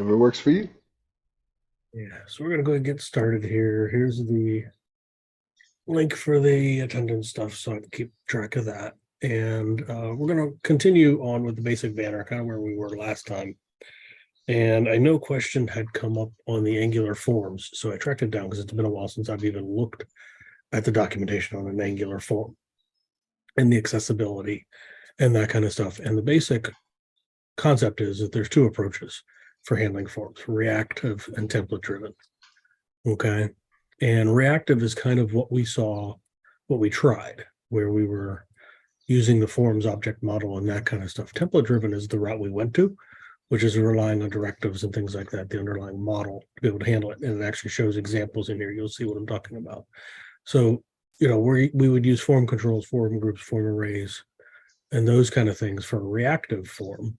Whatever works for you. Yeah, so we're gonna go ahead and get started here. Here's the link for the attendance stuff, so I can keep track of that. And we're gonna continue on with the basic banner, kind of where we were last time. And I know question had come up on the Angular forms, so I tracked it down because it's been a while since I've even looked at the documentation on an Angular form and the accessibility and that kind of stuff. And the basic concept is that there's two approaches for handling forms: reactive and template driven. Okay. And reactive is kind of what we saw, what we tried, where we were using the forms object model and that kind of stuff. Template driven is the route we went to, which is relying on directives and things like that, the underlying model to be able to handle it. And it actually shows examples in here. You'll see what I'm talking about. So, we would use form controls, form groups, form arrays, and those kind of things for a reactive form,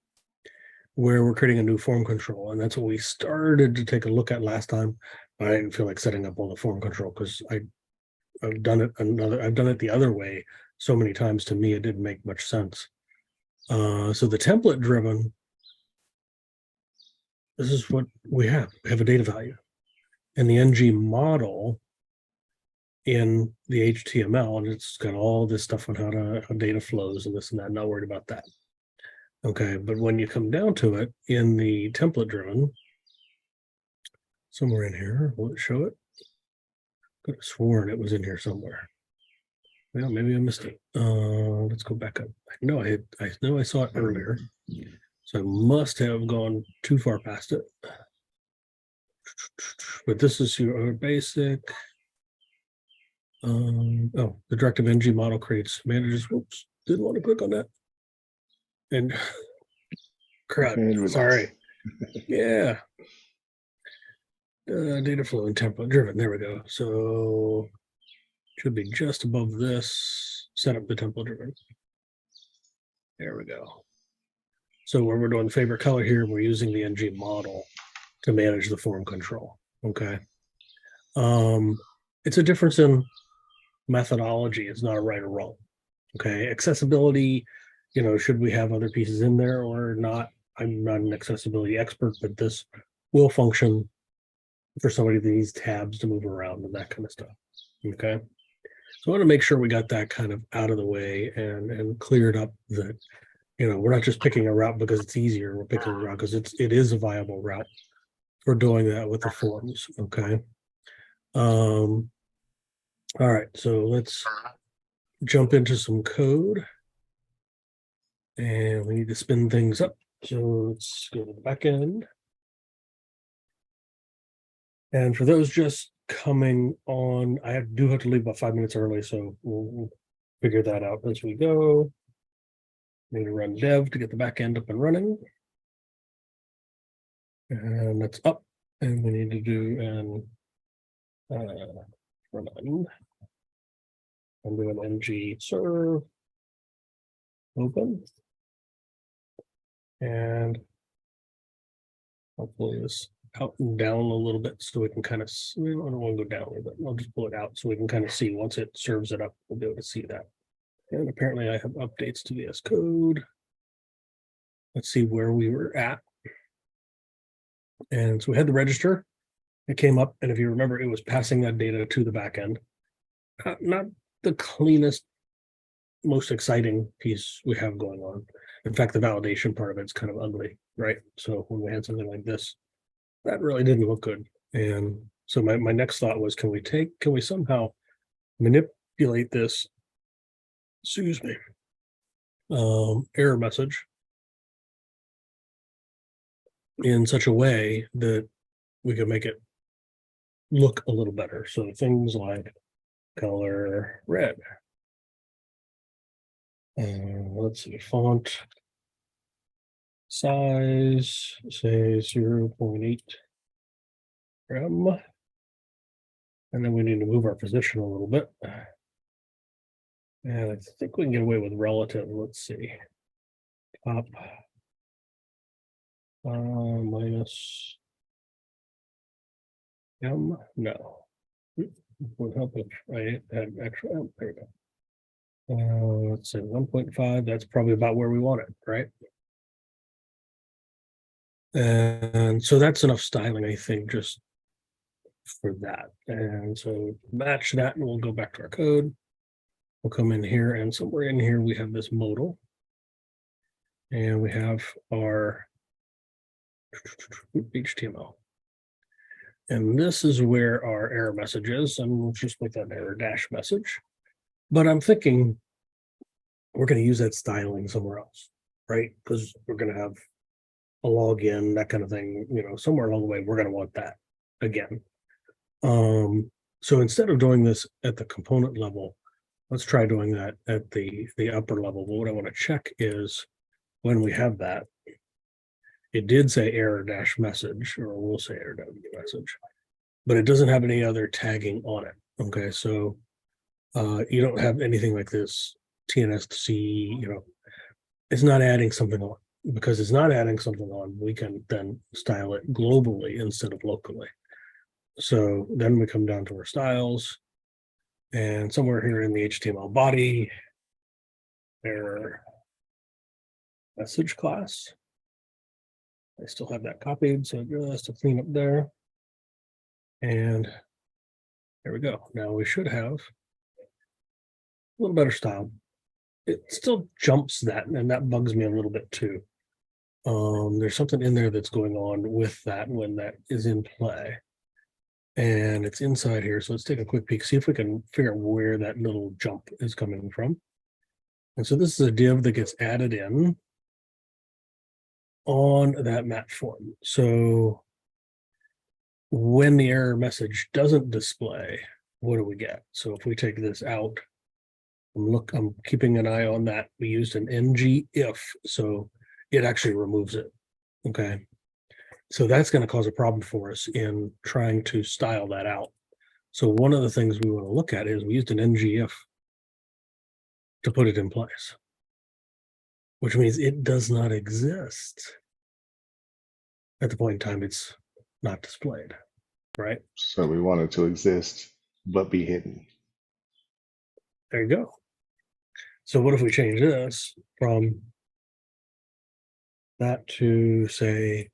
where we're creating a new form control. And that's what we started to take a look at last time. I didn't feel like setting up all the form control because I've done it the other way so many times. To me, it didn't make much sense. So the template driven, this is what we have. We have a data value. And the NG model in the HTML, and it's got all this stuff on how data flows and this and that. Not worried about that. Okay, but when you come down to it in the template driven, somewhere in here, will it show it? Could have sworn it was in here somewhere. Well, maybe I missed it. Let's go back up. I know I saw it earlier, so I must have gone too far past it. But this is your basic. The directive NG model creates managers. Whoops, didn't want to click on that. And crap, sorry. Yeah. Data flow and template driven. There we go. So should be just above this. Set up the template driven. There we go. So when we're doing the favorite color here, we're using the NG model to manage the form control. Okay. It's a difference in methodology. It's not a right or wrong. Okay. Accessibility, should we have other pieces in there or not? I'm not an accessibility expert, but this will function for somebody that needs tabs to move around and that kind of stuff. Okay. So I want to make sure we got that kind of out of the way and cleared up that, we're not just picking a route because it's easier. We're picking a route because it is a viable route for doing that with the forms. Okay. All right. So let's jump into some code. And we need to spin things up. So let's go to the back end. And for those just coming on, I do have to leave about 5 minutes early, so we'll figure that out as we go. Need to run dev to get the back end up and running. And that's up. And we need to do an run. And do an ng serve open. And hopefully this out and down a little bit so we can kind of, I don't want to go down a little bit. I'll just pull it out so we can kind of see once it serves it up, we'll be able to see that. And apparently I have updates to VS Code. Let's see where we were at. And so we had the register. It came up, and if you remember, it was passing that data to the back end. Not the cleanest, most exciting piece we have going on. In fact, the validation part of it's kind of ugly, right? So when we had something like this, that really didn't look good. And so my next thought was, can we somehow manipulate this, excuse me, error message in such a way that we can make it look a little better. So things like color red. Let's see, font size, say 0.8 rem. And then we need to move our position a little bit. And I think we can get away with relative. Let's see. Top minus M. No. Would help if I had extra M. There we go. Let's say 1.5. That's probably about where we want it, right? And so that's enough styling, I think, just for that. And so match that, and we'll go back to our code. We'll come in here, and somewhere in here we have this modal. And we have our HTML. And this is where our error message is. And we'll just make that an error dash message. But I'm thinking we're going to use that styling somewhere else, right? Because we're going to have a login, that kind of thing, somewhere along the way, we're going to want that again. So instead of doing this at the component level, let's try doing that at the upper level. But what I want to check is when we have that, it did say error dash message, or we'll say error dash message, but it doesn't have any other tagging on it. Okay, so you don't have anything like this TNSC, it's not adding something on. Because it's not adding something on, we can then style it globally instead of locally. So then we come down to our styles, and somewhere here in the HTML body, error message class. I still have that copied, so just to clean up there. And there we go. Now we should have a little better style. It still jumps that, and that bugs me a little bit too. There's something in there that's going on with that when that is in play. And it's inside here, so let's take a quick peek, see if we can figure out where that little jump is coming from. And so this is a div that gets added in on that map form. So when the error message doesn't display, what do we get? So if we take this out, I'm keeping an eye on that. We used an ng if, so it actually removes it. Okay. So that's going to cause a problem for us in trying to style that out. So one of the things we want to look at is we used an ng if to put it in place, which means it does not exist at the point in time it's not displayed, right? So we want it to exist, but be hidden. There you go. So what if we change this from that to, say,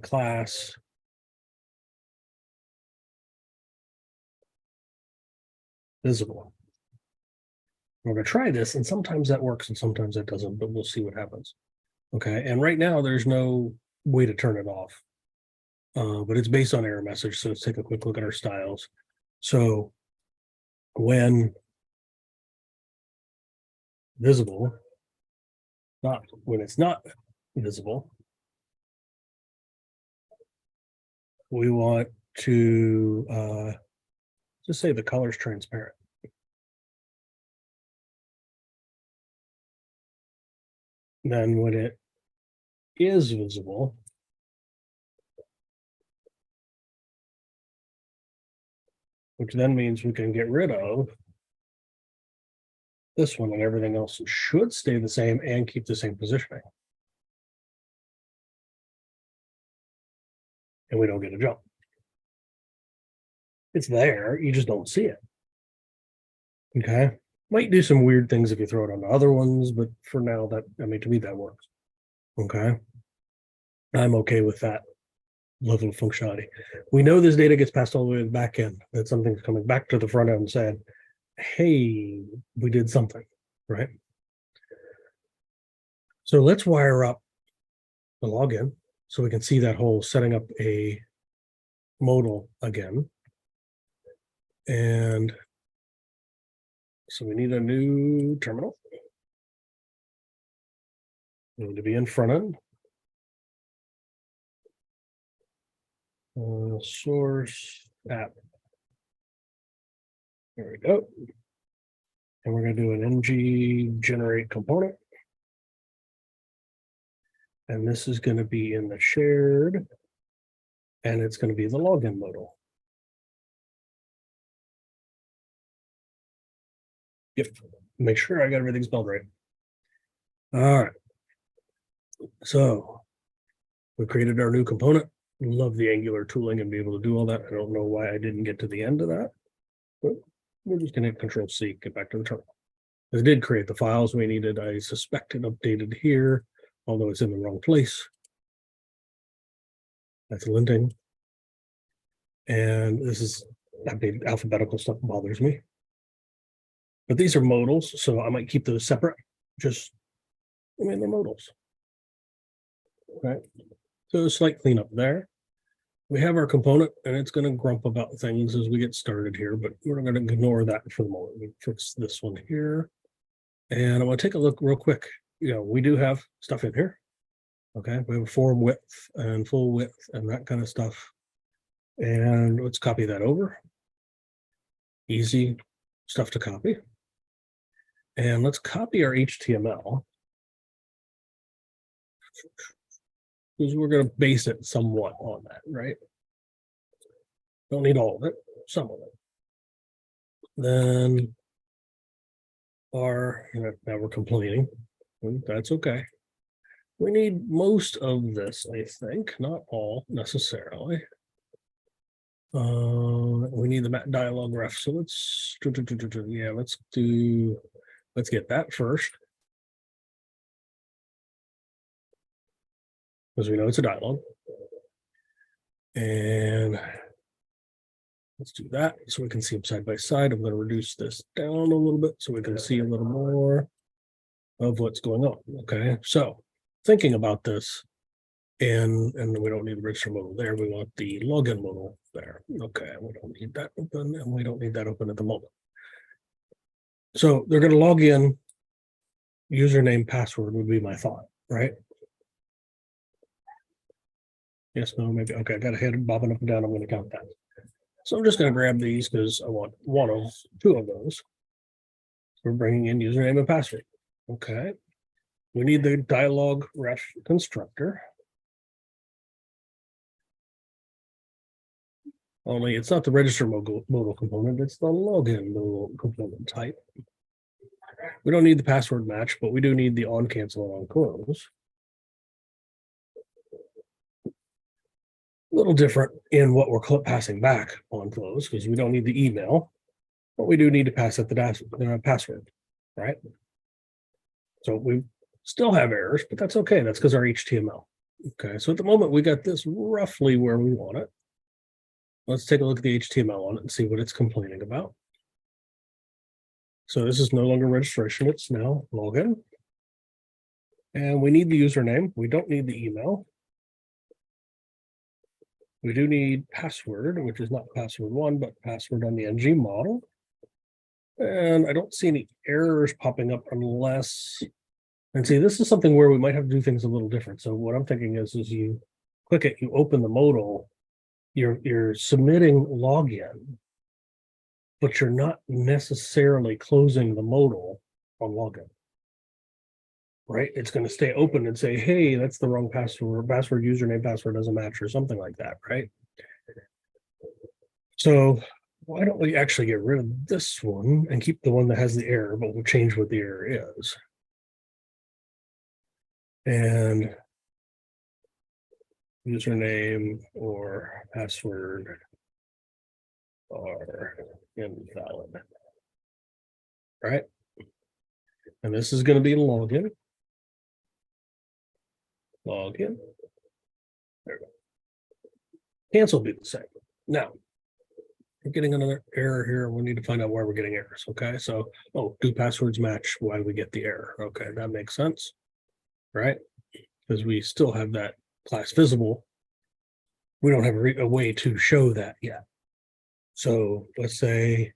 class visible? We're going to try this, and sometimes that works and sometimes that doesn't, but we'll see what happens. Okay, and right now there's no way to turn it off, but it's based on error message. So let's take a quick look at our styles. So when visible, not when it's not visible, we want to just say the color is transparent. Then when it is visible, which then means we can get rid of this one, and everything else should stay the same and keep the same positioning. And we don't get a jump. It's there, you just don't see it. Okay. Might do some weird things if you throw it on the other ones, but for now, to me, that works. Okay. I'm okay with that level of functionality. We know this data gets passed all the way to the back end, that something's coming back to the front end and saying, hey, we did something, right? So let's wire up the login so we can see that whole setting up a modal again. And so we need a new terminal. We need to be in front end. Source app. There we go. And we're going to do an ng generate component. And this is going to be in the shared, and it's going to be the login modal. Yep. Make sure I got everything spelled right. All right. So we created our new component. Love the Angular tooling and be able to do all that. I don't know why I didn't get to the end of that, but we're just going to hit Control-C, get back to the terminal. It did create the files we needed. I suspect it updated here, although it's in the wrong place. That's linting. And this is, I mean, alphabetical stuff bothers me. But these are modals, so I might keep those separate. Just, I mean, they're modals. Right. So a slight cleanup there. We have our component and it's going to grump about things as we get started here, but we're going to ignore that for the moment. We fix this one here. And I want to take a look real quick. You know, we do have stuff in here. Okay, we have a form width and full width and that kind of stuff. And let's copy that over. Easy stuff to copy. And let's copy our HTML. Because we're going to base it somewhat on that, right? Don't need all of it, some of it. Then now we're complaining. That's okay. We need most of this, I think, not all necessarily. We need the map dialog ref. So let's let's get that first. Because we know it's a dialog. And let's do that so we can see them side by side. I'm going to reduce this down a little bit so we can see a little more of what's going on. Okay, so thinking about this, and we don't need the register modal there. We want the login modal there. Okay, we don't need that open, and we don't need that open at the moment. So they're going to log in. Username, password would be my thought, right? Yes, no, maybe. Okay, I got a head bobbing up and down. I'm going to count that. So I'm just going to grab these because I want two of those. We're bringing in username and password. Okay. We need the dialog ref constructor. Only it's not the register modal component, it's the login modal component type. We don't need the password match, but we do need the on cancel and on close. A little different in what we're passing back on close because we don't need the email, but we do need to pass it the password, right? So we still have errors, but that's okay. That's because our HTML. Okay, so at the moment we got this roughly where we want it. Let's take a look at the HTML on it and see what it's complaining about. So this is no longer registration, it's now login. And we need the username. We don't need the email. We do need password, which is not password one, but password on the NG model. And I don't see any errors popping up unless, and see, this is something where we might have to do things a little different. So what I'm thinking is you click it, you open the modal, you're submitting login, but you're not necessarily closing the modal on login. Right? It's going to stay open and say, hey, that's the wrong password, username, password doesn't match, or something like that, right? So why don't we actually get rid of this one and keep the one that has the error, but we'll change what the error is. And username or password are invalid, right? And this is going to be login. Login. There we go. Cancel will be the same. Now, we're getting another error here. We need to find out why we're getting errors. Okay, so do passwords match why we get the error? Okay, that makes sense, right? Because we still have that class visible. We don't have a way to show that yet. So let's say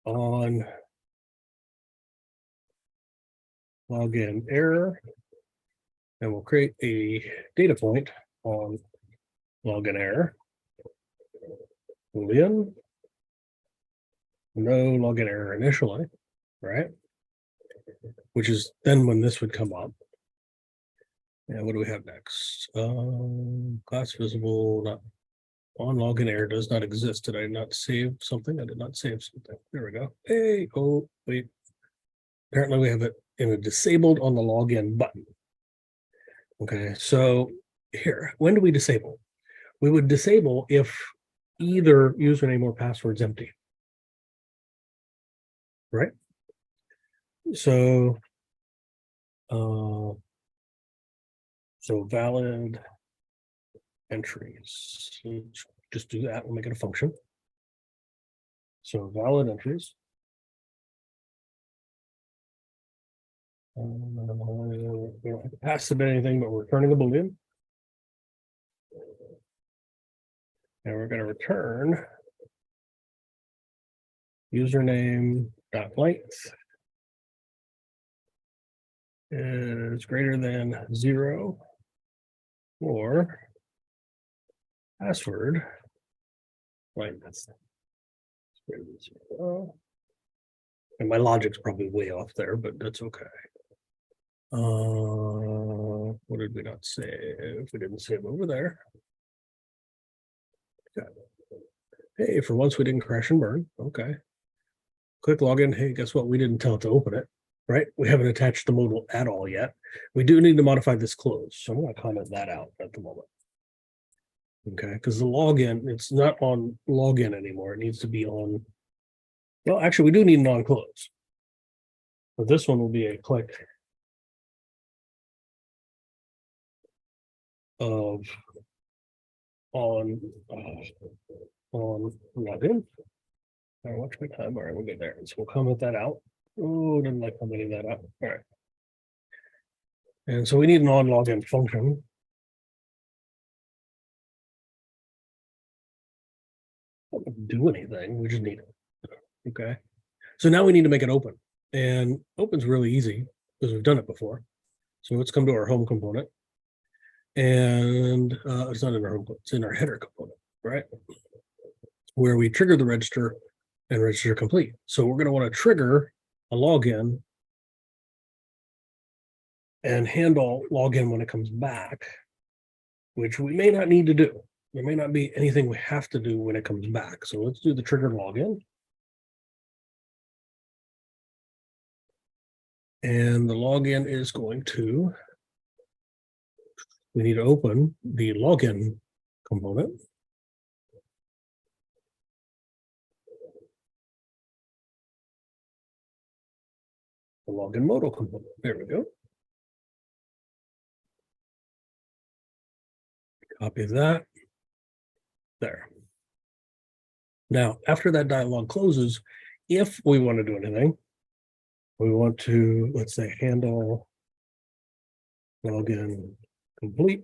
on login error, and we'll create a data point on login error. Boolean, no login error initially, right? Which is then when this would come up. And what do we have next? Class visible, not on login error does not exist. Did I not save something? I did not save something. There we go. Hey, oh, wait. Apparently we have it in a disabled on the login button. Okay, so here, when do we disable? We would disable if either username or password's empty, right? So, so valid entries. Let's just do that. We'll make it a function. So valid entries. We don't have to pass it anything, but we're returning a Boolean. And we're going to return username dot length is greater than 0 or password length. And my logic's probably way off there, but that's okay. What did we not save? We didn't save over there. Okay. Hey, for once we didn't crash and burn. Okay. Click login. Hey, guess what? We didn't tell it to open it, right? We haven't attached the modal at all yet. We do need to modify this close. So I'm going to comment that out at the moment. Okay, because the login, it's not on login anymore. It needs to be on, well, actually, we do need an on close. But this one will be a click of on login. All right, watch my time. All right, we'll get there. So we'll comment that out. Oh, didn't like commenting that out. All right. And so we need an on login function. Doesn't do anything. We just need it. Okay. So now we need to make it open. And open's really easy because we've done it before. So let's come to our home component. And it's not in our home, it's in our header component, right? Where we trigger the register and register complete. So we're going to want to trigger a login and handle login when it comes back, which we may not need to do. There may not be anything we have to do when it comes back. So let's do the trigger login. And the login is going to, we need to open the login component. The login modal component. There we go. Copy that. There. Now, after that dialog closes, if we want to do anything, we want to, let's say, handle login complete.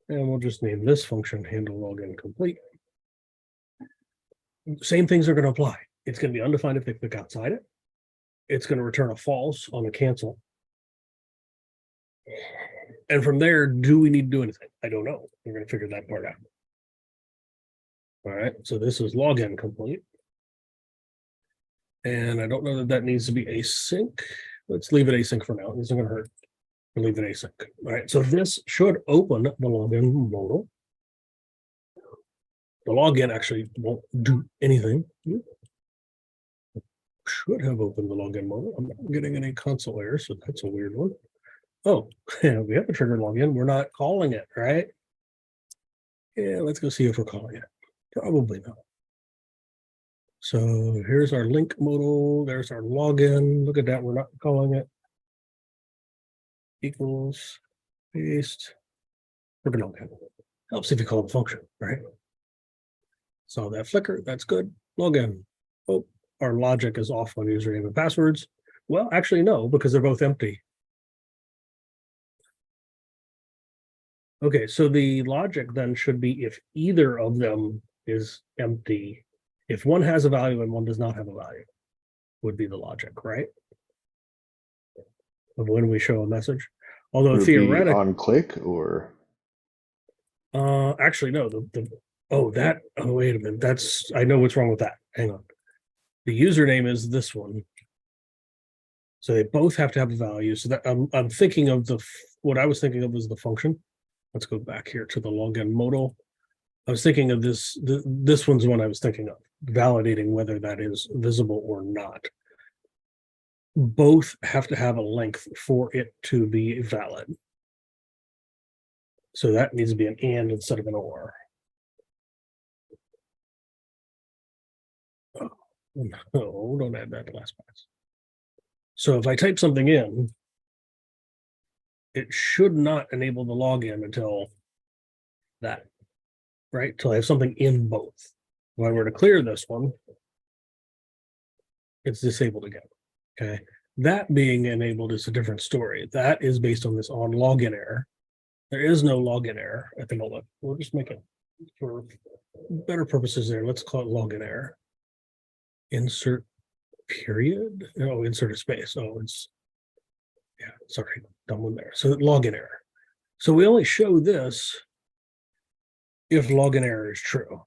And we'll just name this function handle login complete. Same things are going to apply. It's going to be undefined if they click outside it. It's going to return a false on a cancel. And from there, do we need to do anything? I don't know. We're going to figure that part out. All right, so this is login complete. And I don't know that that needs to be async. Let's leave it async for now. This isn't going to hurt. We'll leave it async. All right, so this should open the login modal. The login actually won't do anything. Should have opened the login modal. I'm not getting any console errors, so that's a weird one. Oh, yeah, we have a trigger login. We're not calling it, right? Yeah, let's go see if we're calling it. Probably not. So here's our link modal. There's our login. Look at that. We're not calling it. Equals paste. Trigger login. Helps if you call the function, right? So that flicker, that's good. Login. Oh, our logic is off on username and passwords. Well, actually, no, because they're both empty. Okay, so the logic then should be if either of them is empty, if one has a value and one does not have a value, would be the logic, right? Of when we show a message. Although theoretically on click or actually no, oh wait a minute, that's, I know what's wrong with that. Hang on. The username is this one. So they both have to have a value. So that I'm thinking of what I was thinking of was the function. Let's go back here to the login modal. I was thinking of this one's the one I was thinking of, validating whether that is visible or not. Both have to have a length for it to be valid. So that needs to be an and instead of an or. Oh, no, don't add that to LastPass. So if I type something in, it should not enable the login until that, right? Till I have something in both. If I were to clear this one, it's disabled again. Okay. That being enabled is a different story. That is based on this on login error. There is no login error at the moment. We'll just make it for better purposes there. Let's call it login error. Insert period. Oh, insert a space. Oh, it's, yeah, sorry, dumb one there. So login error. So we only show this if login error is true.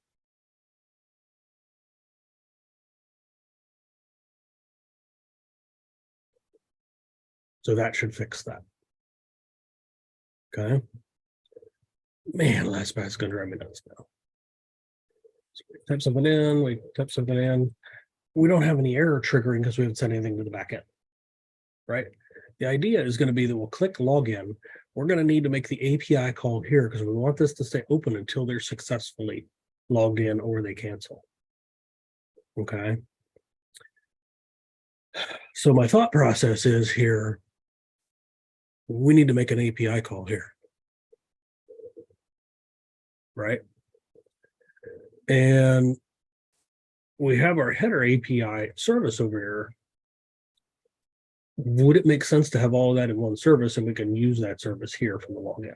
So that should fix that. Okay. Man, LastPass is going to drive me nuts now. So we type something in, we type something in. We don't have any error triggering because we haven't sent anything to the back end, right? The idea is going to be that we'll click login. We're going to need to make the API call here because we want this to stay open until they're successfully logged in or they cancel. Okay. So my thought process is here, we need to make an API call here. Right. And we have our header API service over here. Would it make sense to have all of that in one service and we can use that service here from the login?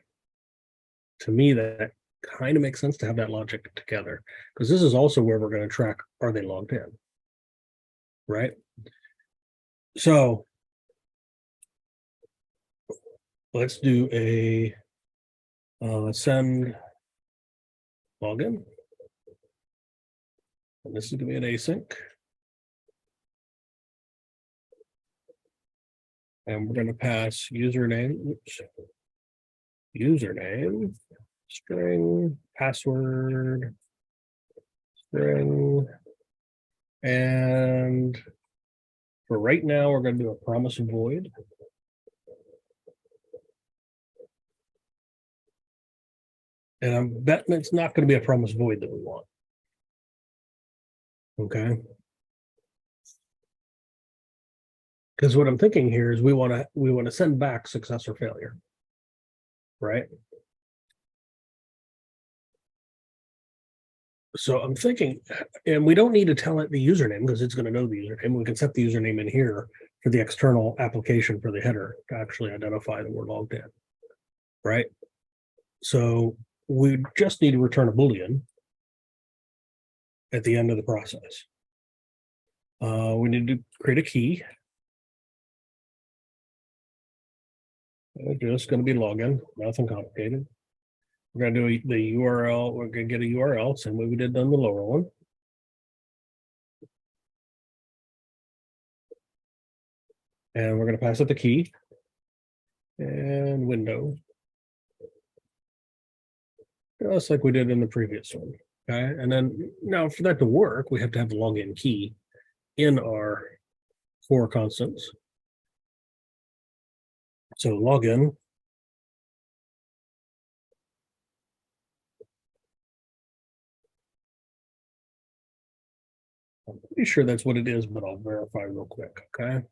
To me, that kind of makes sense to have that logic together because this is also where we're going to track, are they logged in? Right. So let's do a send login. And this is going to be an async. And we're going to pass username, username, string, password, string. And for right now, we're going to do a promise void. And I'm betting it's not going to be a promise void that we want. Okay. Because what I'm thinking here is we want to send back success or failure. Right. So I'm thinking, and we don't need to tell it the username because it's going to know the username. We can set the username in here for the external application for the header to actually identify that we're logged in. Right. So we just need to return a Boolean at the end of the process. We need to create a key. It's just going to be login, nothing complicated. We're going to do the URL. We're going to get a URL, same way we did on the lower one. And we're going to pass it the key and window. Just like we did in the previous one. Okay. And then now for that to work, we have to have the login key in our for constants. So login. I'm pretty sure that's what it is, but I'll verify real quick. Okay.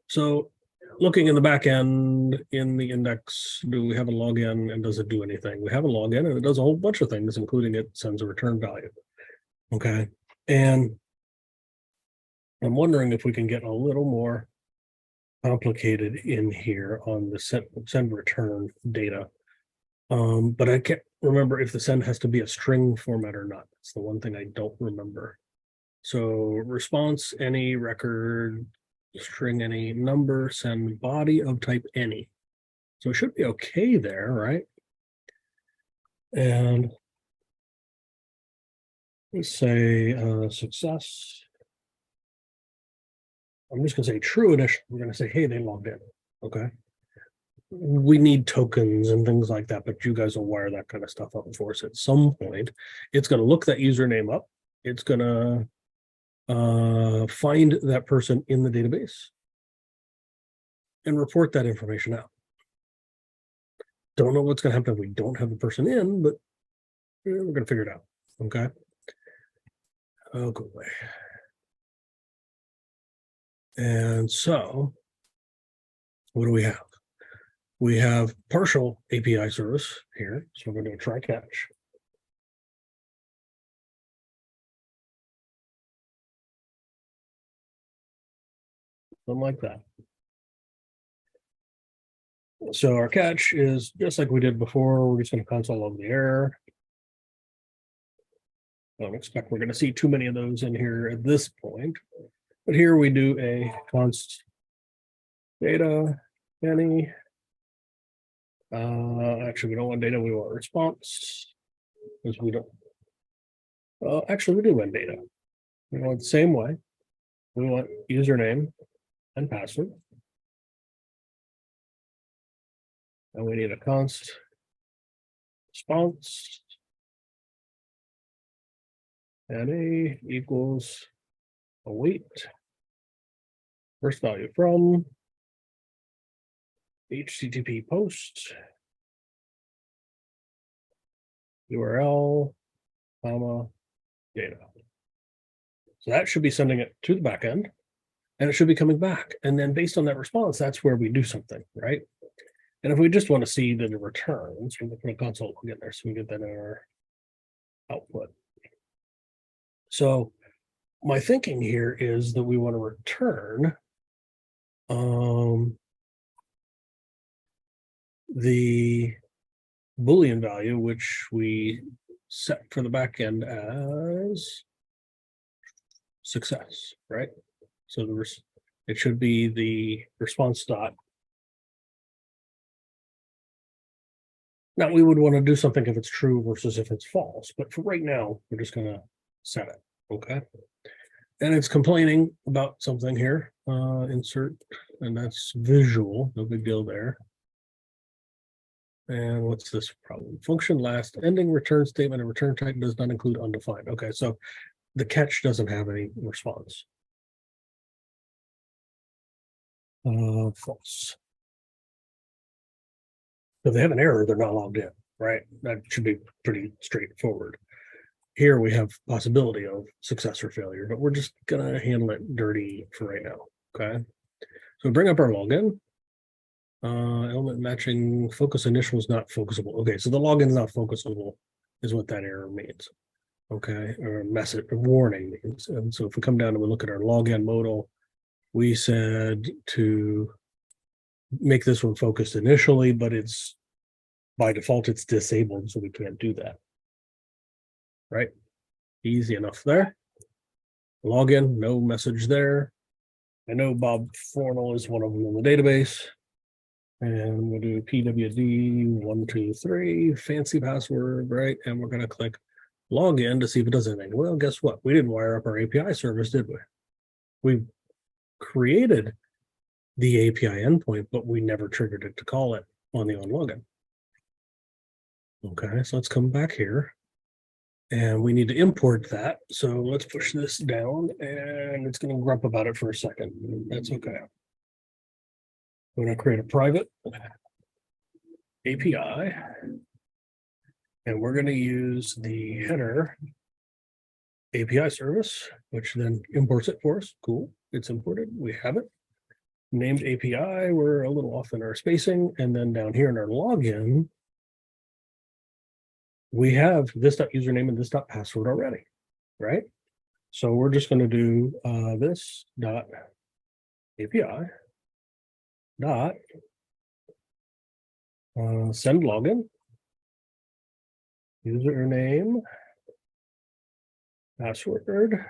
So looking in the back end in the index, do we have a login and does it do anything? We have a login and it does a whole bunch of things, including it sends a return value. Okay. And I'm wondering if we can get a little more complicated in here on the send return data. But I can't remember if the send has to be a string format or not. That's the one thing I don't remember. So response, any, record, string, any, number, send, body of type any. So it should be okay there, right? And let's say success. I'm just going to say true initially. We're going to say, hey, they logged in. Okay. We need tokens and things like that, but you guys will wire that kind of stuff up for us at some point. It's going to look that username up. It's going to find that person in the database and report that information out. Don't know what's going to happen if we don't have the person in, but we're going to figure it out. Okay. Oh, go away. And so what do we have? We have partial API service here. So we're going to do a try catch. Something like that. So our catch is just like we did before. We're just going to console log the error. I don't expect we're going to see too many of those in here at this point. But here we do a const data any. Actually, we don't want data. We want response because we don't. Actually, we do want data. We want the same way. We want username and password. And we need a const response and a equals await first value from HTTP post URL comma data. So that should be sending it to the backend, and it should be coming back. And then based on that response, that's where we do something, right? And if we just want to see the returns, we're going to put a console log in there so we get that in our output. So my thinking here is that we want to return the Boolean value, which we set for the backend as success, right? So it should be the response dot. Now we would want to do something if it's true versus if it's false, but for right now, we're just going to set it, okay? And it's complaining about something here, insert, and that's visual, no big deal there. And what's this problem? Function last ending return statement and return type does not include undefined. Okay, so the catch doesn't have any response. False. If they have an error, they're not logged in, right? That should be pretty straightforward. Here we have possibility of success or failure, but we're just gonna handle it dirty for right now, okay? So bring up our login. Element matching focus initial is not focusable. Okay, so the login is not focusable is what that error means. Okay, or message or warning means. And so if we come down and we look at our login modal, we said to make this one focused initially, but it's by default it's disabled, so we can't do that. Right? Easy enough there. Login, no message there. I know Bob Fornell is one of them in the database. And we'll do PWD123, fancy password, right? And we're going to click login to see if it does anything. Well, guess what? We didn't wire up our API service, did we? We created the API endpoint, but we never triggered it to call it on the on login. Okay, so let's come back here. And we need to import that. So let's push this down, and it's going to grump about it for a second. That's okay. We're going to create a private API, and we're going to use the header API service, which then imports it for us. Cool. It's imported. We have it. Named API. We're a little off in our spacing. And then down here in our login, we have this.username and this.password already, right? So we're just going to do this.API dot send login, username, password.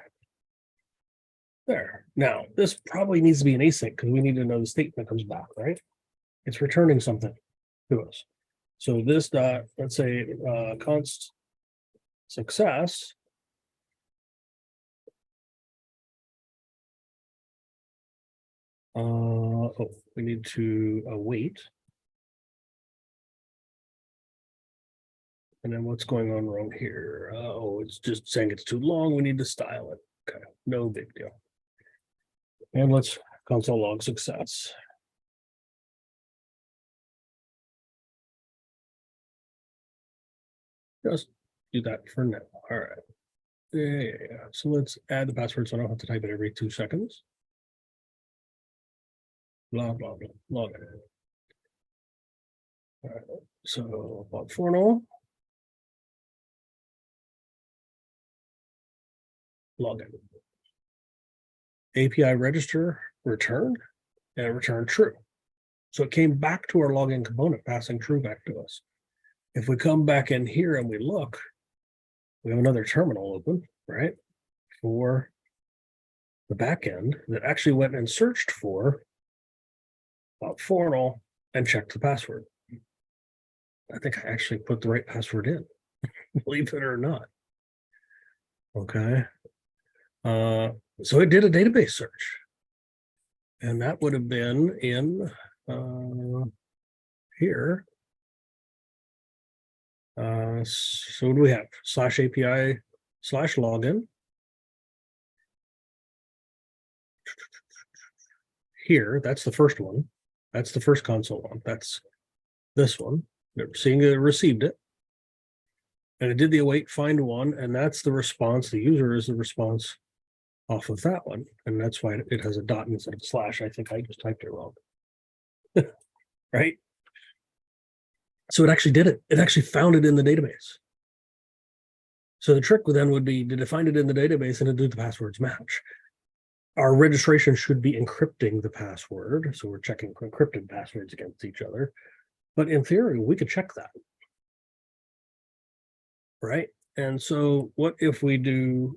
There. Now, this probably needs to be an async because we need to know the state that comes back, right? It's returning something to us. So this dot, let's say const success. Oh, we need to await. And then what's going on wrong here? Oh, it's just saying it's too long. We need to style it. Okay, no big deal. And let's console log success. Just do that for now. All right. Yeah. So let's add the password so I don't have to type it every 2 seconds. Blah, blah, blah, log in. All right, so about Forno. Login. API register returned, and it returned true. So it came back to our login component, passing true back to us. If we come back in here and we look, we have another terminal open, right? For the backend that actually went and searched for Fornal and checked the password. I think I actually put the right password in, believe it or not. Okay. So it did a database search. And that would have been in here. So what do we have? /API/login. Here, that's the first one. That's the first console one. That's this one. They're seeing it received it. And it did the await find one, and that's the response. The user is the response off of that one. And that's why it has a dot instead of slash. I think I just typed it wrong. Right? So it actually did it. It actually found it in the database. So the trick then would be, did it find it in the database and did the passwords match? Our registration should be encrypting the password. So we're checking encrypted passwords against each other. But in theory, we could check that. Right? And so what if we do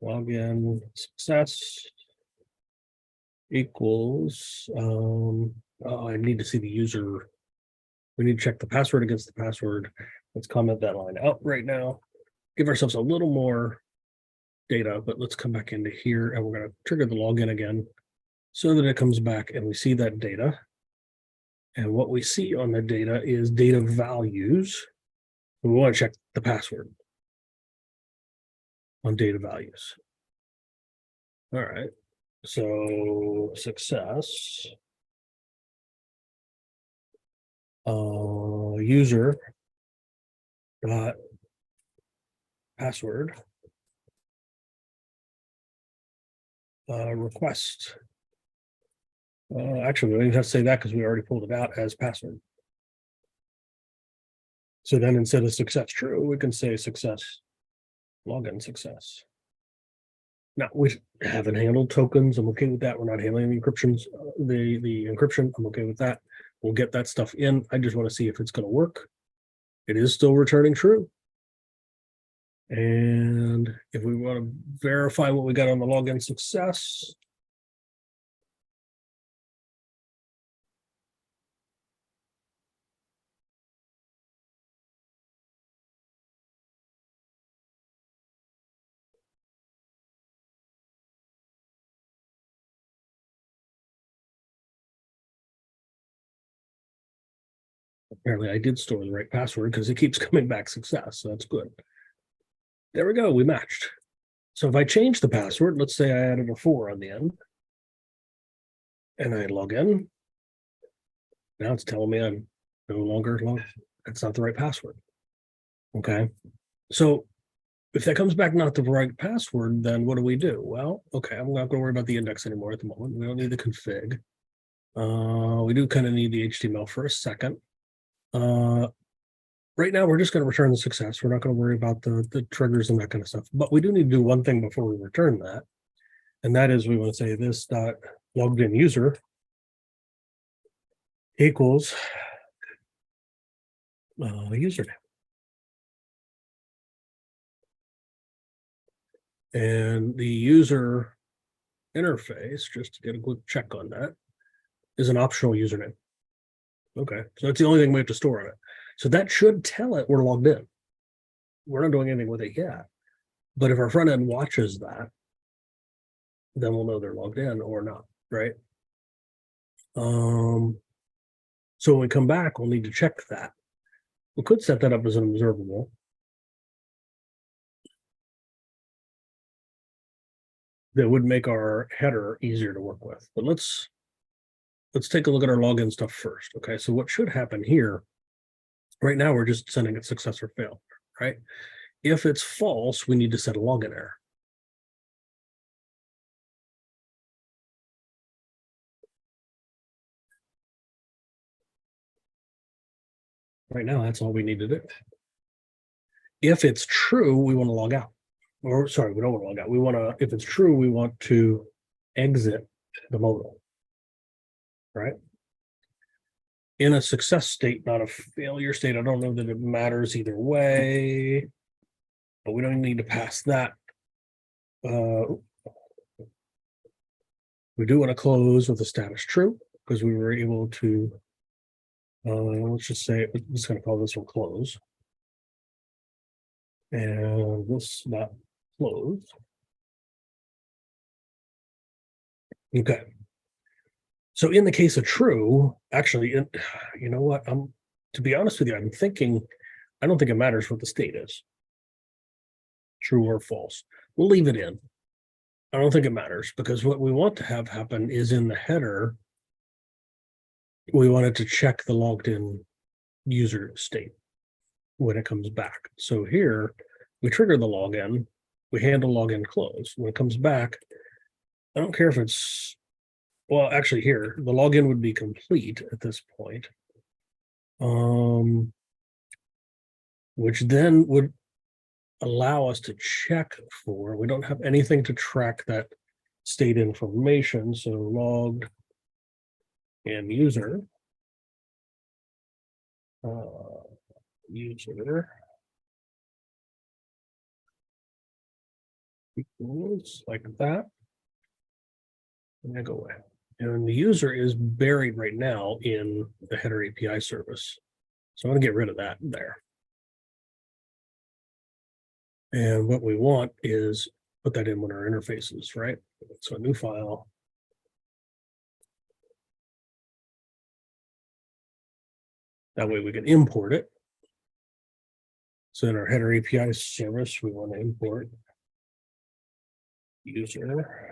login success equals, I need to see the user. We need to check the password against the password. Let's comment that line out right now. Give ourselves a little more data, but let's come back into here and we're going to trigger the login again so that it comes back and we see that data. And what we see on the data is data values. We want to check the password on data values. All right. So success. User dot password request. Actually, we don't even have to say that because we already pulled it out as password. So then instead of success true, we can say success login success. Now we haven't handled tokens. I'm okay with that. We're not handling the encryptions, the encryption. I'm okay with that. We'll get that stuff in. I just want to see if it's going to work. It is still returning true. And if we want to verify what we got on the login success, apparently I did store the right password because it keeps coming back success. So that's good. There we go. We matched. So if I change the password, let's say I added a 4 on the end and I log in. Now it's telling me I'm no longer that's not the right password. Okay. So if that comes back not the right password, then what do we do? Well, okay, I'm not going to worry about the index anymore at the moment. We don't need the config. We do kind of need the HTML for a second. Right now, we're just going to return the success. We're not going to worry about the triggers and that kind of stuff. But we do need to do one thing before we return that. And that is we want to say this dot logged in user equals username. And the user interface, just to get a quick check on that, is an optional username. Okay, so that's the only thing we have to store on it. So that should tell it we're logged in. We're not doing anything with it yet. But if our front end watches that, then we'll know they're logged in or not, right? So when we come back, we'll need to check that. We could set that up as an observable. That would make our header easier to work with. But let's take a look at our login stuff first. Okay, so what should happen here, right now we're just sending it success or fail, right? If it's false, we need to set a login error. Right now, that's all we need to do. If it's true, we want to log out. Or sorry, we don't want to log out. We want to, if it's true, we want to exit the modal. Right? In a success state, not a failure state. I don't know that it matters either way, but we don't need to pass that. We do want to close with the status true because we were able to, let's just say, I'm just going to call this one close. And this not closed. Okay. So in the case of true, actually, you know what? To be honest with you, I'm thinking, I don't think it matters what the state is. True or false. We'll leave it in. I don't think it matters because what we want to have happen is in the header, we wanted to check the logged in user state when it comes back. So here we trigger the login, we handle login close. When it comes back, I don't care if it's, well, actually here, the login would be complete at this point. Which then would allow us to check for, we don't have anything to track that state information. So logged and user, user equals like that. And I go away. And the user is buried right now in the header API service. So I'm going to get rid of that there. And what we want is put that in with our interfaces, right? So a new file. That way we can import it. So in our header API service, we want to import user.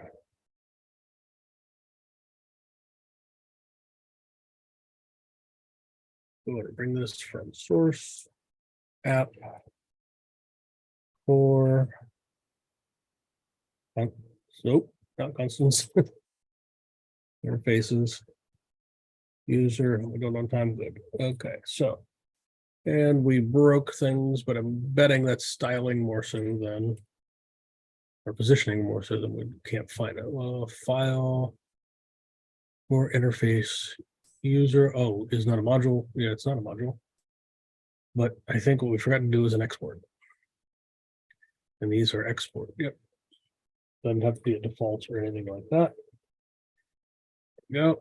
We want to bring this from source app for nope, not constants. Interfaces. User, we going on time, good. Okay, so and we broke things, but I'm betting that's styling more so than or positioning more so than we can't find it. Well, file or interface user. Oh, is not a module. Yeah, it's not a module. But I think what we forgot to do is an export. And these are export. Yep. Doesn't have to be a default or anything like that. There we go.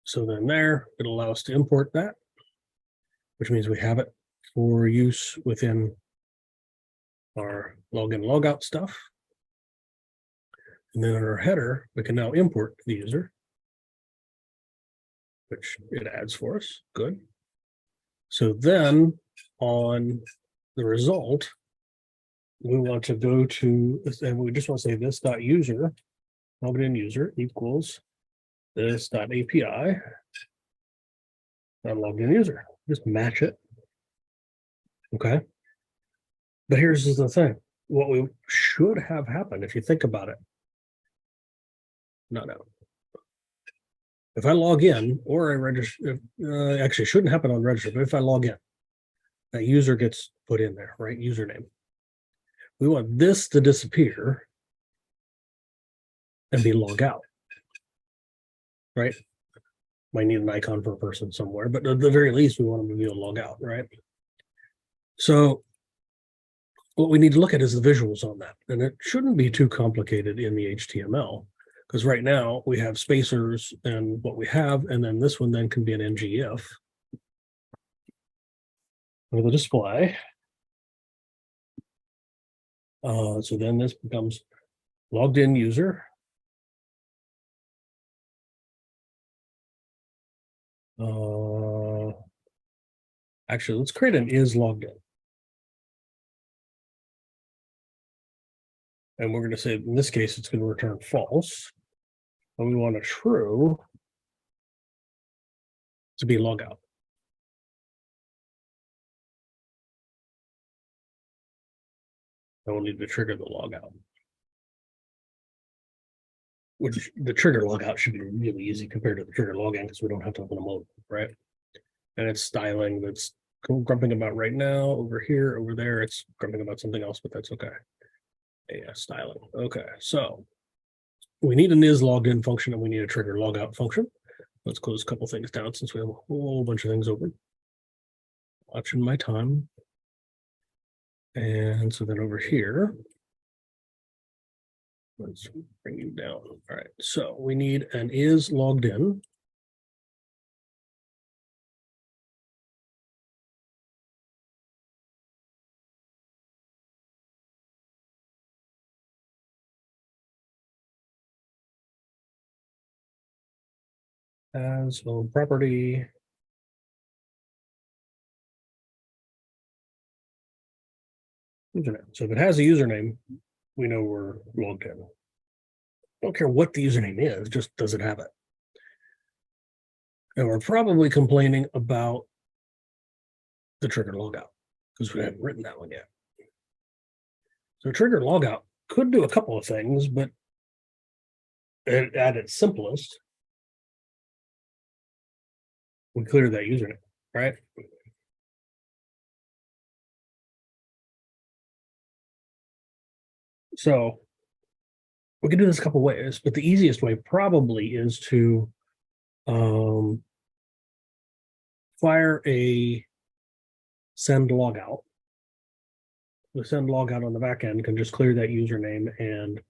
So then there, it'll allow us to import that, which means we have it for use within our login logout stuff. And then in our header, we can now import the user, which it adds for us. Good. So then on the result, we want to go to, and we just want to say this dot user, logged in user equals this dot API, logged in user. Just match it. Okay. But here's the thing. What we should have happened, if you think about it. No. If I log in or I register, actually it shouldn't happen on register, but if I log in, that user gets put in there, right? Username. We want this to disappear and be log out, right? Might need an icon for a person somewhere, but at the very least, we want them to be able to log out, right? So what we need to look at is the visuals on that. And it shouldn't be too complicated in the HTML, because right now we have spacers and what we have, and then this one then can be an ngIf. For the display. So then this becomes logged in user. Actually, let's create an is logged in. And we're going to say, in this case, it's going to return false. And we want a true to be log out. And we'll need to trigger the logout. Which the trigger logout should be really easy compared to the trigger login because we don't have to open a mode, right? And it's styling that's grumping about right now. Over here, over there, it's grumping about something else, but that's okay. Yeah, styling. Okay, so we need an is logged in function and we need a trigger logout function. Let's close a couple things down since we have a whole bunch of things open. Watching my time. And so then over here, let's bring you down. All right, so we need an is logged in. As a property. Username. So if it has a username, we know we're logged in. Don't care what the username is, just does it have it? And we're probably complaining about the trigger logout because we haven't written that one yet. So trigger logout could do a couple of things, but at its simplest, we clear that username, right? So we can do this a couple ways, but the easiest way probably is to fire a send logout. The send logout on the back end can just clear that username, and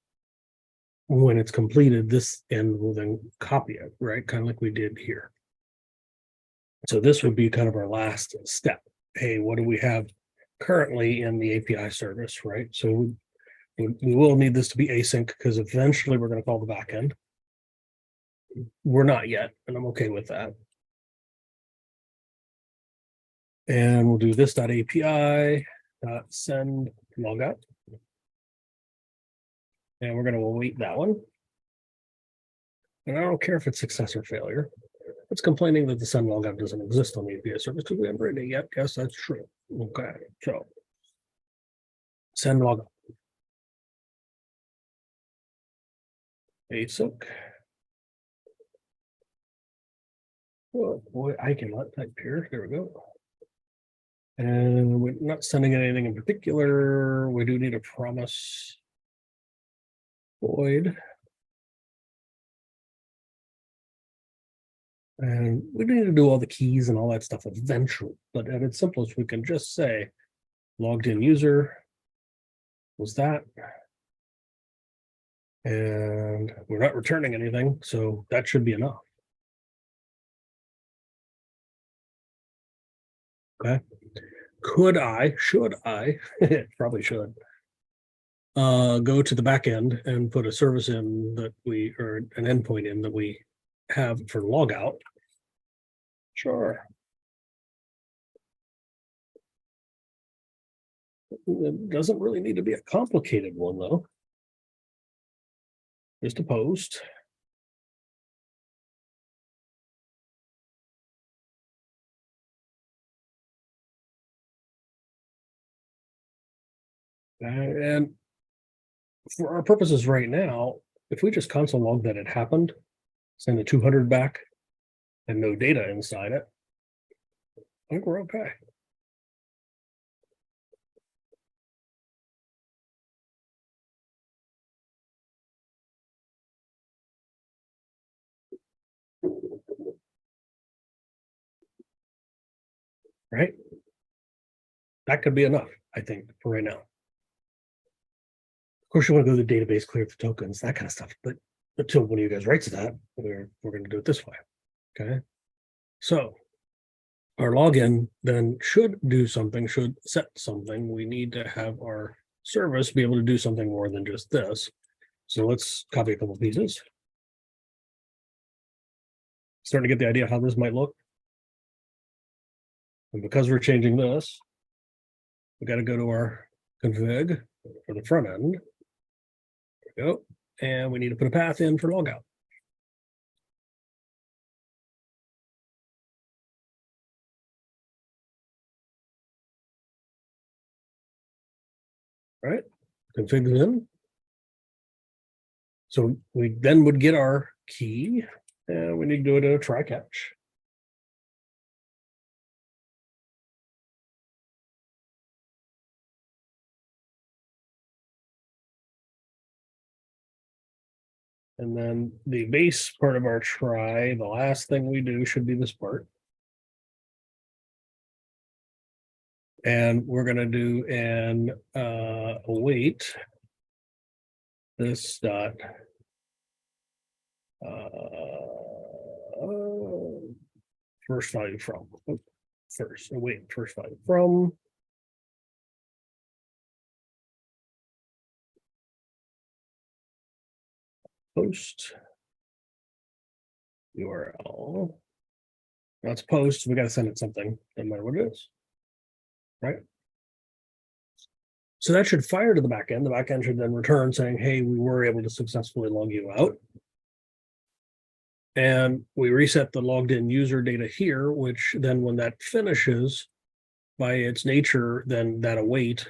when it's completed, this end will then copy it, right? Kind of like we did here. So this would be kind of our last step. Hey, what do we have currently in the API service, right? So we will need this to be async because eventually we're going to call the backend. We're not yet, and I'm okay with that. And we'll do this.api send logout. And we're going to await that one. And I don't care if it's success or failure. It's complaining that the send logout doesn't exist on the API service because we haven't written it yet. Yes, that's true. Okay, so send logout. Async. Oh boy, I cannot type here. There we go. And we're not sending anything in particular. We do need a promise void. And we need to do all the keys and all that stuff eventually. But at its simplest, we can just say logged in user was that. And we're not returning anything, so that should be enough. Okay. Should I, probably should, go to the back end and put a service in that or an endpoint in that we have for logout? Sure. It doesn't really need to be a complicated one, though. Just a post. And for our purposes right now, if we just console log that it happened, send a 200 back, and no data inside it, I think we're okay. Right? That could be enough, I think, for right now. Of course, you want to go to the database, clear the tokens, that kind of stuff. But until one of you guys writes that, we're going to do it this way. Okay. So our login then should do something, should set something. We need to have our service be able to do something more than just this. So let's copy a couple pieces. Starting to get the idea how this might look. And because we're changing this, we got to go to our config for the front end. There we go. And we need to put a path in for logout. All right, config in. So we then would get our key, and we need to do it in a try catch. And then the base part of our try, the last thing we do should be this part. And we're going to do an await this dot first value from first await first value from post URL. That's post. We got to send it something, no matter what it is, right? So that should fire to the backend. The backend should then return saying, hey, we were able to successfully log you out. And we reset the logged in user data here, which then when that finishes, by its nature, then that await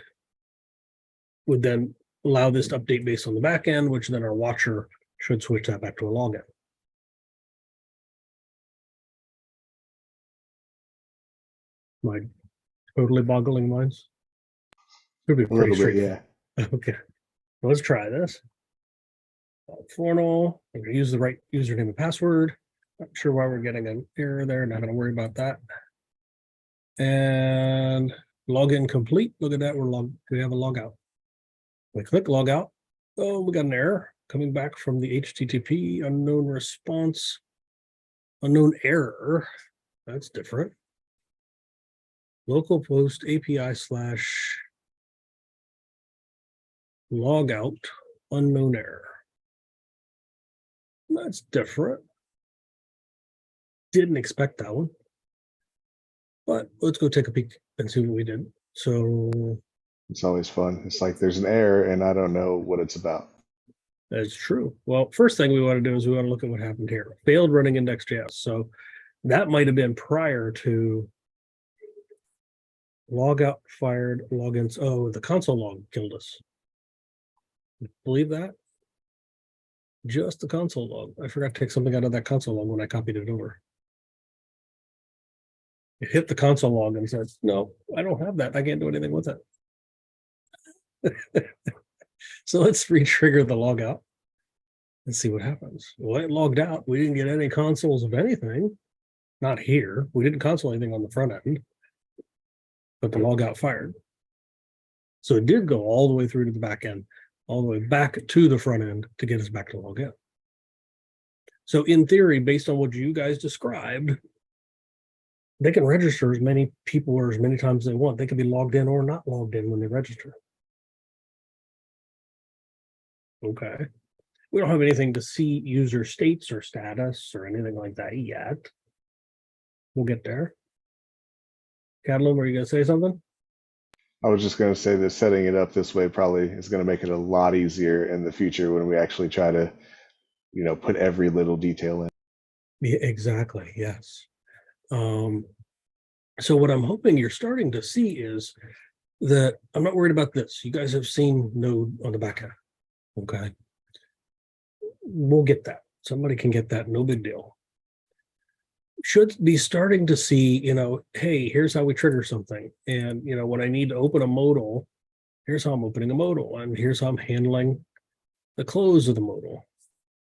would then allow this to update based on the backend, which then our watcher should switch that back to a login. Am I totally boggling minds? Could be A pretty little bit, straightforward. yeah. Okay, let's try this. Formal, I'm going to use the right username and password. Not sure why we're getting an error there. Not going to worry about that. And login complete. Look at that. We have a logout. We click logout. Oh, we got an error coming back from the HTTP unknown response, unknown error. That's different. Localhost API / logout unknown error. That's different. Didn't expect that one. But let's go take a peek and see what we did. So It's always fun. It's like there's an error and I don't know what it's about. that's true. Well, first thing we want to do is we want to look at what happened here. Failed running index.js. So that might have been prior to logout fired logins. Oh, the console log killed us. Believe that? Just the console log. I forgot to take something out of that console log when I copied it over. It hit the console log and said, no, I don't have that. I can't do anything with it. So let's re-trigger the logout and see what happens. Well, it logged out. We didn't get any consoles of anything. Not here. We didn't console anything on the front end, but the logout fired. So it did go all the way through to the back end, all the way back to the front end to get us back to login. So in theory, based on what you guys described, they can register as many people or as many times as they want. They can be logged in or not logged in when they register. Okay. We don't have anything to see user states or status or anything like that yet. We'll get there. Catalan, were you going to say something? I was just going to say that setting it up this way probably is going to make it a lot easier in the future when we actually try to, put every little detail in. Yeah, exactly. Yes. So what I'm hoping you're starting to see is that I'm not worried about this. You guys have seen Node on the back end. Okay. We'll get that. Somebody can get that. No big deal. Should be starting to see, hey, here's how we trigger something. And, when I need to open a modal, here's how I'm opening a modal. And here's how I'm handling the close of the modal.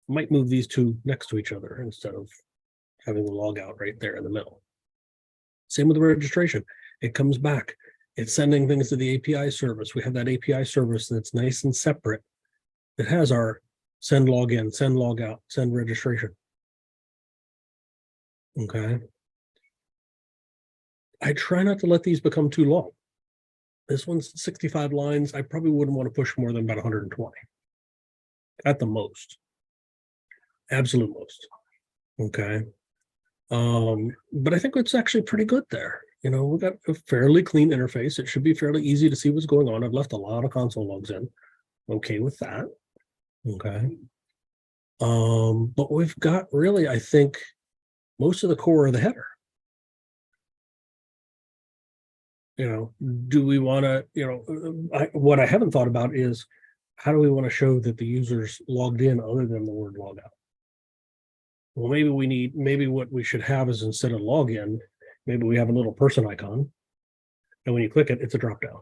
I might move these two next to each other instead of having the logout right there in the middle. Same with the registration. It comes back. It's sending things to the API service. We have that API service that's nice and separate. It has our send login, send logout, send registration. Okay. I try not to let these become too long. This one's 65 lines. I probably wouldn't want to push more than about 120 at the most. Absolute most. Okay. But I think it's actually pretty good there. We've got a fairly clean interface. It should be fairly easy to see what's going on. I've left a lot of console logs in. Okay with that. Okay. But we've got really, I think, most of the core of the header. Do we want to, what I haven't thought about is how do we want to show that the user's logged in other than the word logout? Well, maybe what we should have is instead of login, maybe we have a little person icon. And when you click it, it's a drop down.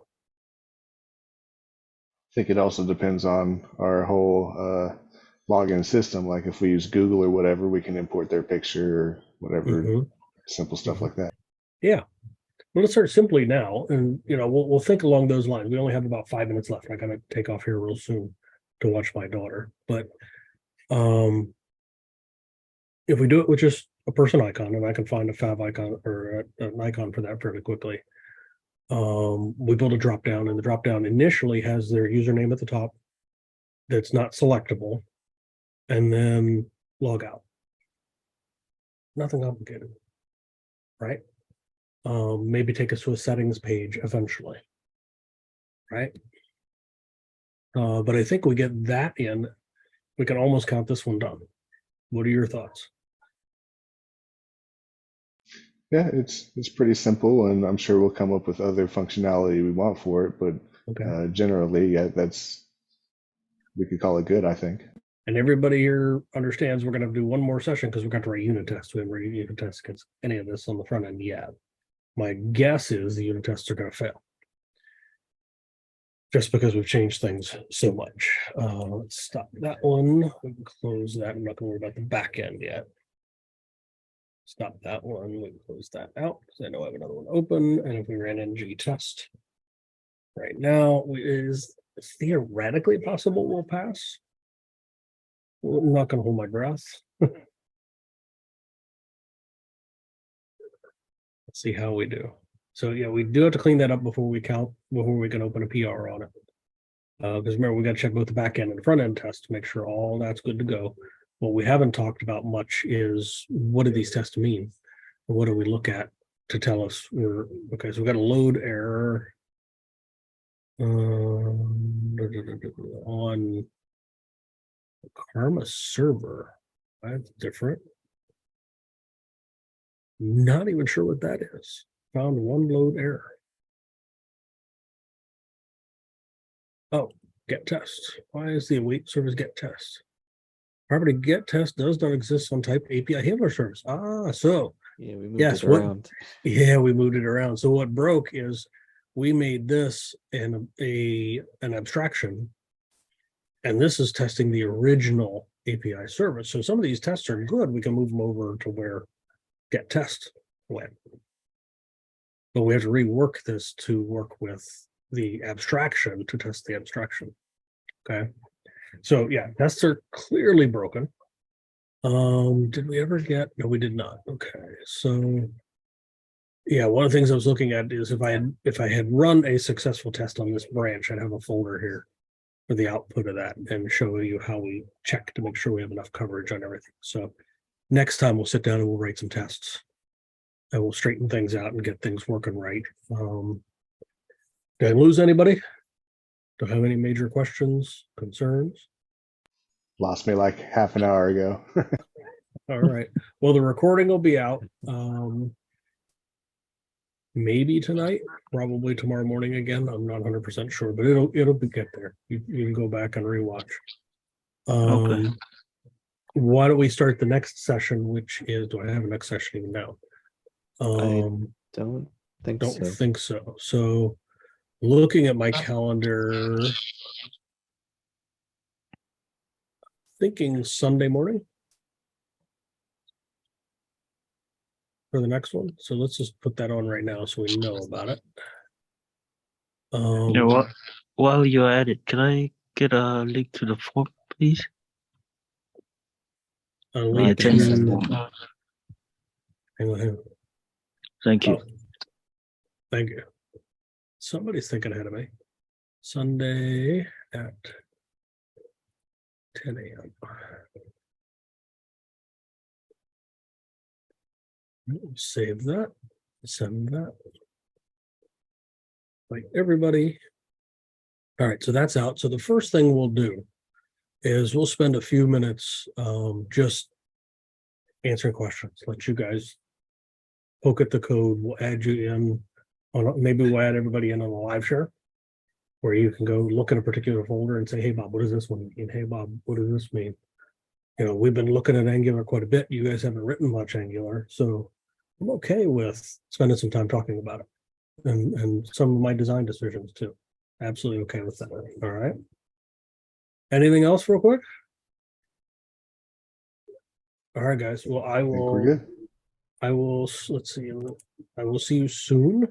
I think it also depends on our whole login system. Like if we use Google or whatever, we can import their picture or whatever, Mhm, simple stuff mhm. like that. Yeah. Well, let's start simply now, and we'll think along those lines. We only have about 5 minutes left. I gotta take off here real soon to watch my daughter. But um, if we do it with just a person icon, and I can find a fav icon or an icon for that fairly quickly, we build a drop down, and the drop down initially has their username at the top that's not selectable, and then log out. Nothing complicated, right? Maybe take us to a settings page eventually, right? But I think we get that in, we can almost count this one done. What are your thoughts? Yeah, it's pretty simple, and I'm sure we'll come up with other functionality we want for it. But Okay. generally, yeah, that's we could call it good, I think. And everybody here understands we're going to do one more session because we've got to write unit tests. We haven't written unit tests against any of this on the front end yet. My guess is the unit tests are going to fail just because we've changed things so much. Let's stop that one. We can close that. I'm not going to worry about the back end yet. Stop that one. We can close that out because I know I have another one open. And if we ran ng test right now, is theoretically possible we'll pass. I'm not going to hold my breath. Let's see how we do. So yeah, we do have to clean that up before we can open a PR on it. Because remember, we got to check both the back end and the front end test to make sure all that's good to go. What we haven't talked about much is what do these tests mean? And what do we look at to tell us we're okay? So we got a load error on the Karma server. That's different. Not even sure what that is. Found one load error. Oh, get test. Why is the await service get test? Property get test does not exist on type API handler service. So Yeah, we moved yes, it around. yeah, we moved it around. So what broke is we made this an abstraction, and this is testing the original API service. So some of these tests are good. We can move them over to where get test went. But we have to rework this to work with the abstraction to test the abstraction. Okay. So yeah, tests are clearly broken. Did we ever get? No, we did not. Okay. So yeah, one of the things I was looking at is if I had run a successful test on this branch, I'd have a folder here for the output of that and show you how we check to make sure we have enough coverage on everything. So next time we'll sit down and we'll write some tests and we'll straighten things out and get things working right. Did I lose anybody? Do I have any major questions, concerns? Lost me like half an hour ago. All right. Well, the recording will be out maybe tonight, probably tomorrow morning again. I'm not 100% sure, but it'll be get there. You can go back and rewatch. Okay. Why don't we start the next session, which is, do I have a next session even now? Don't think Don't so. think so. So looking at my calendar, thinking Sunday morning for the next one. So let's just put that on right now so we know about it. You know what? While you're at it, can I get a link to the form, please? A I link can send to, it. hang on. Thank you. Oh, thank you. Somebody's thinking ahead of me. Sunday at 10 a.m. Save that. Send that. Like everybody. All right, so that's out. So the first thing we'll do is we'll spend a few minutes just answering questions. Let you guys poke at the code. We'll add you in on, maybe we'll add everybody in on a live share where you can go look at a particular folder and say, hey Bob, what does this one mean? Hey Bob, what does this mean? You know, we've been looking at Angular quite a bit. You guys haven't written much Angular, so I'm okay with spending some time talking about it and some of my design decisions too. Absolutely okay with that. All right. Anything else real quick? All right, guys. Well, I I think we're will. good. Let's see. I will see you soon.